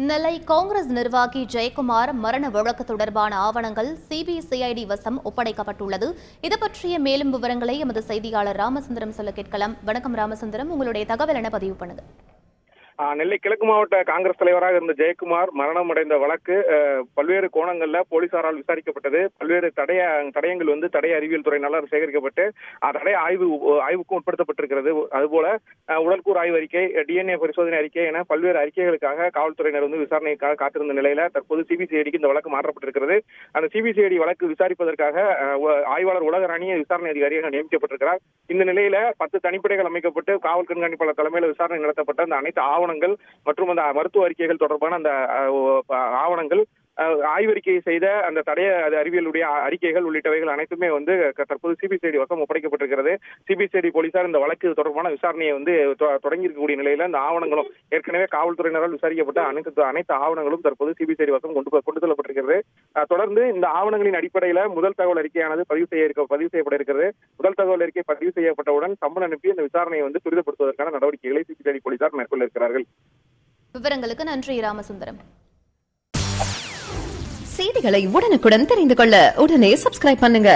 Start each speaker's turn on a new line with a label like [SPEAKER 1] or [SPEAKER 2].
[SPEAKER 1] நெல்லை காங்கிரஸ் நிர்வாகி ஜெயக்குமார் மரண வழக்கு தொடர்பான ஆவணங்கள் சிபிசிஐடி வசம் ஒப்படைக்கப்பட்டுள்ளது. இது பற்றிய மேலும் விவரங்களை எமது செய்தியாளர் ராமசுந்தரம் சொல்ல கேட்கலாம். வணக்கம் ராமசுந்தரம், உங்களுடைய தகவல் என பதிவு பண்ணுங்க.
[SPEAKER 2] நெல்லை கிழக்கு மாவட்ட காங்கிரஸ் தலைவராக இருந்த ஜெயக்குமார் மரணம் அடைந்த வழக்கு பல்வேறு கோணங்கள்ல போலீசாரால் விசாரிக்கப்பட்டது. பல்வேறு தடயங்கள் தடய அறிவியல் துறையினால் சேகரிக்கப்பட்டு தடய ஆய்வுக்கும் உட்படுத்தப்பட்டிருக்கிறது. அதுபோல உடற்கூறு ஆய்வு அறிக்கை, டிஎன்ஏ பரிசோதனை அறிக்கை என பல்வேறு அறிக்கைகளுக்காக காவல்துறையினர் விசாரணைக்காக காத்திருந்த நிலையில தற்போது சிபிசிஐடிக்கு இந்த வழக்கு மாற்றப்பட்டிருக்கிறது. அந்த சிபிசிஐடி வழக்கு விசாரிப்பதற்காக ஆய்வாளர் உலகராணிய விசாரணை அதிகாரியாக நியமிக்கப்பட்டிருக்கிறார். இந்த நிலையில 10 தனிப்படைகள் அமைக்கப்பட்டு காவல் கண்காணிப்பாளர் தலைமையில் விசாரணை நடத்தப்பட்ட அந்த அனைத்து ஆவணங்கள் மற்றும் அந்த மருத்துவ அறிக்கைகள் தொடர்பான அந்த ஆவணங்கள், ஆய்வறிக்கையை செய்த அந்த தடய அறிவியலுடைய அறிக்கைகள் உள்ளிட்டவைகள் அனைத்துமே தற்போது சிபிசிஐடி வசம் ஒப்படைக்கப்பட்டிருக்கிறது. சிபிசிஐடி போலீசார் இந்த வழக்கு தொடர்பான விசாரணையை தொடங்கி இருக்கக்கூடிய நிலையில இந்த ஆவணங்களும் ஏற்கனவே காவல்துறையினரால் விசாரிக்கப்பட்ட அனைத்து ஆவணங்களும் தற்போது சிபிசிஐடி வசம் கொண்டு செல்லப்பட்டிருக்கிறது. தொடர்ந்து இந்த ஆவணங்களின் அடிப்படையில முதல் தகவல் அறிக்கையானது பதிவு செய்யப்பட இருக்கிறது. முதல் தகவல் அறிக்கை பதிவு செய்யப்பட்டவுடன் சம்மன் அனுப்பி இந்த விசாரணையை துரிதப்படுத்துவதற்கான நடவடிக்கைகளை சிபிசிஐடி போலீசார் மேற்கொள்ள இருக்கிறார்கள்.
[SPEAKER 1] விவரங்களுக்கு நன்றி ராமசுந்தரம்.
[SPEAKER 3] செய்திகளை உடனுக்குடன் தெரிந்து கொள்ள உடனே சப்ஸ்கிரைப் பண்ணுங்க.